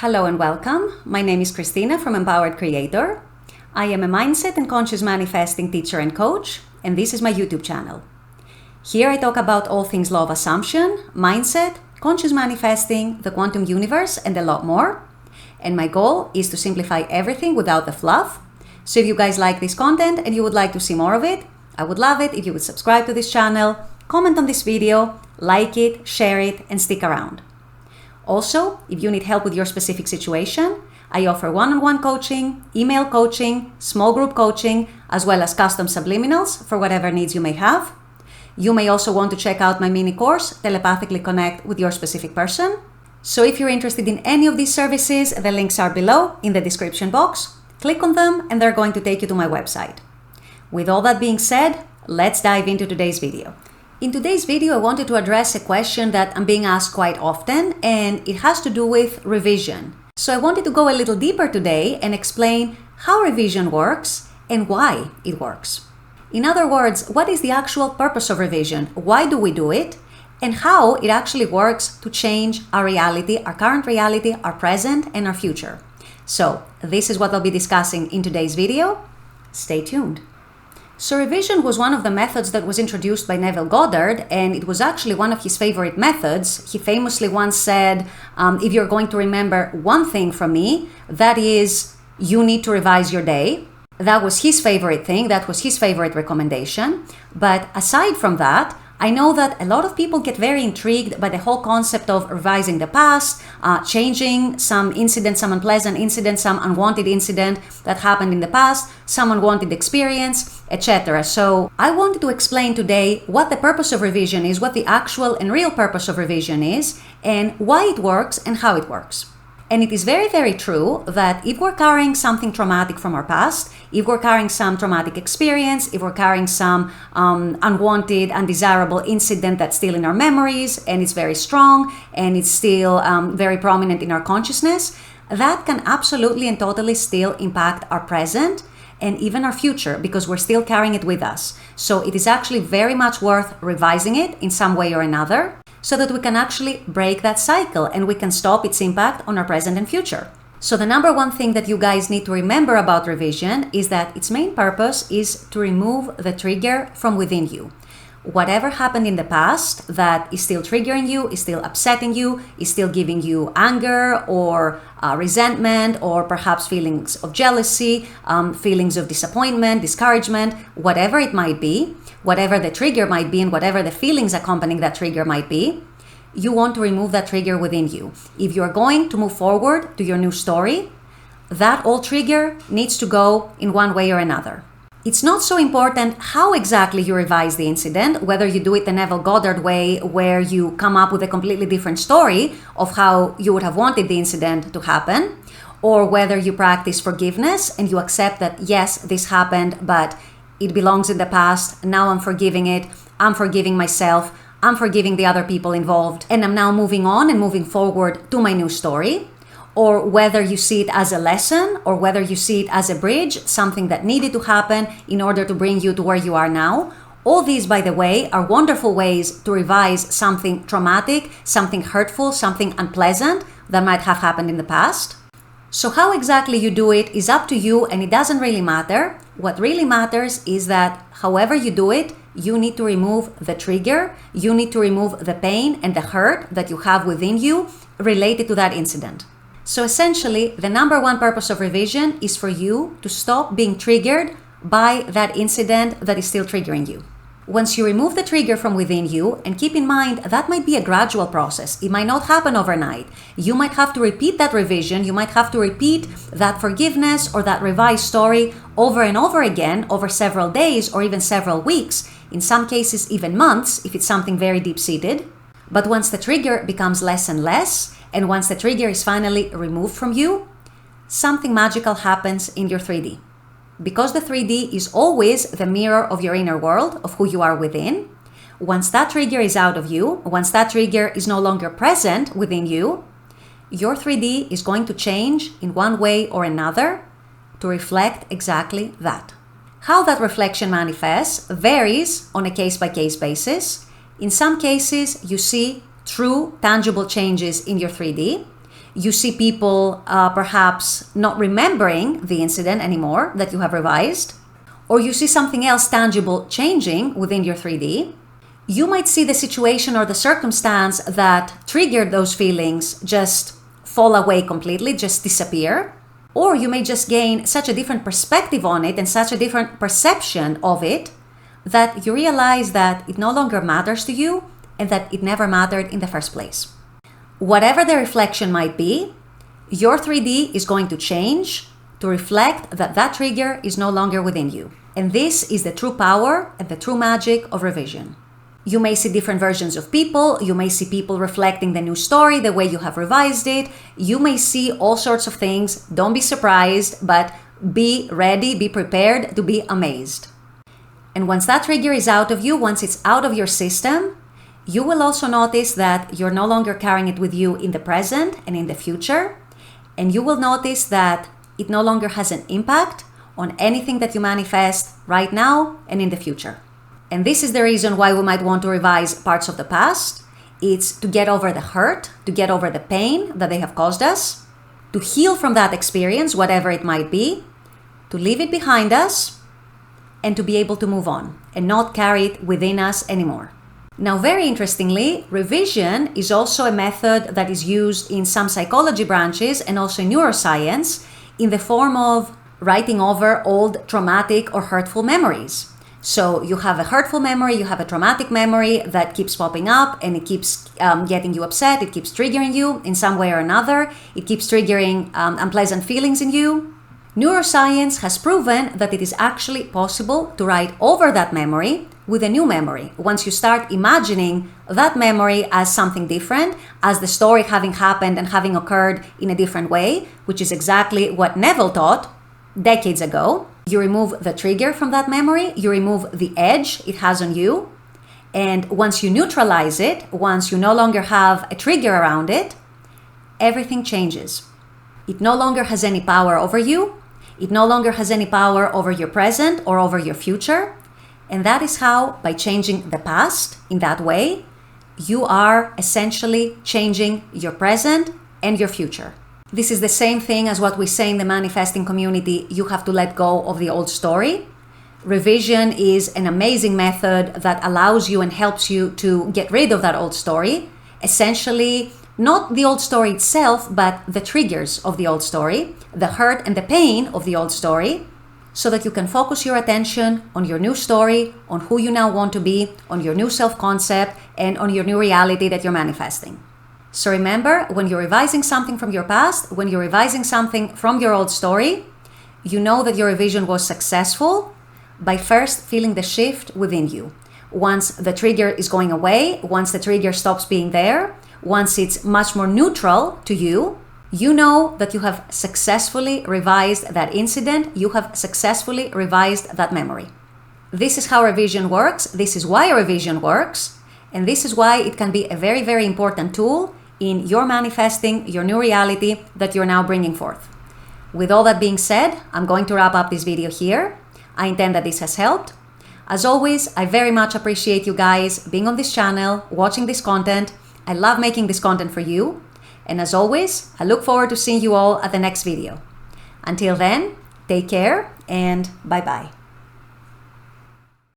Hello and welcome. My name is Christina from Empowered Creator. I am a mindset and conscious manifesting teacher and coach, and this is my YouTube channel. Here I talk about all things law of assumption, mindset, conscious manifesting, the quantum universe, and a lot more. And my goal is to simplify everything without the fluff. So if you guys like this content and you would like to see more of it, I would love it if you would subscribe to this channel, comment on this video, like it, share it, and stick around. Also, if you need help with your specific situation, I offer one-on-one coaching, email coaching, small group coaching, as well as custom subliminals for whatever needs you may have. You may also want to check out my mini course, Telepathically Connect with Your Specific Person. So if you're interested in any of these services, the links are below in the description box. Click on them and they're going to take you to my website. With all that being said, let's dive into today's video. In today's video, I wanted to address a question that I'm being asked quite often, and it has to do with revision. So I wanted to go a little deeper today and explain how revision works and why it works. In other words, what is the actual purpose of revision? Why do we do it? And how it actually works to change our reality, our current reality, our present, and our future. So this is what I'll be discussing in today's video. Stay tuned. So revision was one of the methods that was introduced by Neville Goddard, and it was actually one of his favorite methods. He famously once said, if you're going to remember one thing from me, that is, you need to revise your day. That was his favorite thing. That was his favorite recommendation. But aside from that, I know that a lot of people get very intrigued by the whole concept of revising the past, changing some incident, some unpleasant incident, some unwanted incident that happened in the past, some unwanted experience, etc. So I wanted to explain today what the purpose of revision is, what the actual and real purpose of revision is, and why it works and how it works. And it is very, very true that if we're carrying something traumatic from our past, if we're carrying some traumatic experience, if we're carrying some unwanted, undesirable incident that's still in our memories and it's very strong and it's still very prominent in our consciousness, that can absolutely and totally still impact our present and even our future because we're still carrying it with us. So it is actually very much worth revising it in some way or another, so that we can actually break that cycle and we can stop its impact on our present and future. So the number one thing that you guys need to remember about revision is that its main purpose is to remove the trigger from within you. Whatever happened in the past that is still triggering you, is still upsetting you, is still giving you anger or resentment or perhaps feelings of jealousy, feelings of disappointment, discouragement, whatever it might be, whatever the trigger might be and whatever the feelings accompanying that trigger might be, you want to remove that trigger within you. If you're going to move forward to your new story, that old trigger needs to go in one way or another. It's not so important how exactly you revise the incident, whether you do it the Neville Goddard way, where you come up with a completely different story of how you would have wanted the incident to happen, or whether you practice forgiveness and you accept that, yes, this happened, but it belongs in the past. Now I'm forgiving it. I'm forgiving myself. I'm forgiving the other people involved. And I'm now moving on and moving forward to my new story. Or whether you see it as a lesson or whether you see it as a bridge, something that needed to happen in order to bring you to where you are now. All these, by the way, are wonderful ways to revise something traumatic, something hurtful, something unpleasant that might have happened in the past. So how exactly you do it is up to you and it doesn't really matter. What really matters is that however you do it, you need to remove the trigger, you need to remove the pain and the hurt that you have within you related to that incident. So essentially, the number one purpose of revision is for you to stop being triggered by that incident that is still triggering you. Once you remove the trigger from within you, and keep in mind that might be a gradual process. It might not happen overnight. You might have to repeat that revision. You might have to repeat that forgiveness or that revised story over and over again over several days or even several weeks, in some cases even months if it's something very deep-seated. But once the trigger becomes less and less, and once the trigger is finally removed from you, something magical happens in your 3D. Because the 3D is always the mirror of your inner world, of who you are within, once that trigger is out of you, once that trigger is no longer present within you, your 3D is going to change in one way or another to reflect exactly that. How that reflection manifests varies on a case-by-case basis. In some cases, you see true, tangible changes in your 3D. You see people perhaps not remembering the incident anymore that you have revised, or you see something else tangible changing within your 3D. You might see the situation or the circumstance that triggered those feelings just fall away completely, just disappear. Or you may just gain such a different perspective on it and such a different perception of it that you realize that it no longer matters to you and that it never mattered in the first place. Whatever the reflection might be, your 3D is going to change to reflect that that trigger is no longer within you. And this is the true power and the true magic of revision. You may see different versions of people. You may see people reflecting the new story the way you have revised it. You may see all sorts of things. Don't be surprised, but be ready, be prepared to be amazed. And once that trigger is out of you, once it's out of your system, you will also notice that you're no longer carrying it with you in the present and in the future. And you will notice that it no longer has an impact on anything that you manifest right now and in the future. And this is the reason why we might want to revise parts of the past. It's to get over the hurt, to get over the pain that they have caused us, to heal from that experience, whatever it might be, to leave it behind us, and to be able to move on and not carry it within us anymore. Now, very interestingly, revision is also a method that is used in some psychology branches and also in neuroscience in the form of writing over old traumatic or hurtful memories. So you have a hurtful memory, you have a traumatic memory that keeps popping up and it keeps getting you upset, it keeps triggering you in some way or another, it keeps triggering unpleasant feelings in you. Neuroscience has proven that it is actually possible to write over that memory with a new memory. Once you start imagining that memory as something different, as the story having happened and having occurred in a different way, which is exactly what Neville taught decades ago. You remove the trigger from that memory, you remove the edge it has on you, and once you neutralize it, once you no longer have a trigger around it, everything changes. It no longer has any power over you, it no longer has any power over your present or over your future, and that is how, by changing the past in that way, you are essentially changing your present and your future. This is the same thing as what we say in the manifesting community. You have to let go of the old story. Revision is an amazing method that allows you and helps you to get rid of that old story. Essentially, not the old story itself, but the triggers of the old story, the hurt and the pain of the old story, so that you can focus your attention on your new story, on who you now want to be, on your new self-concept, and on your new reality that you're manifesting. So remember, when you're revising something from your past, when you're revising something from your old story, you know that your revision was successful by first feeling the shift within you. Once the trigger is going away, once the trigger stops being there, once it's much more neutral to you, you know that you have successfully revised that incident, you have successfully revised that memory. This is how revision works, this is why revision works, and this is why it can be a very, very important tool in your manifesting your new reality that you're now bringing forth. With all that being said, I'm going to wrap up this video here. I intend that this has helped. As always, I very much appreciate you guys being on this channel, watching this content. I love making this content for you. And as always, I look forward to seeing you all at the next video. Until then, take care and bye-bye.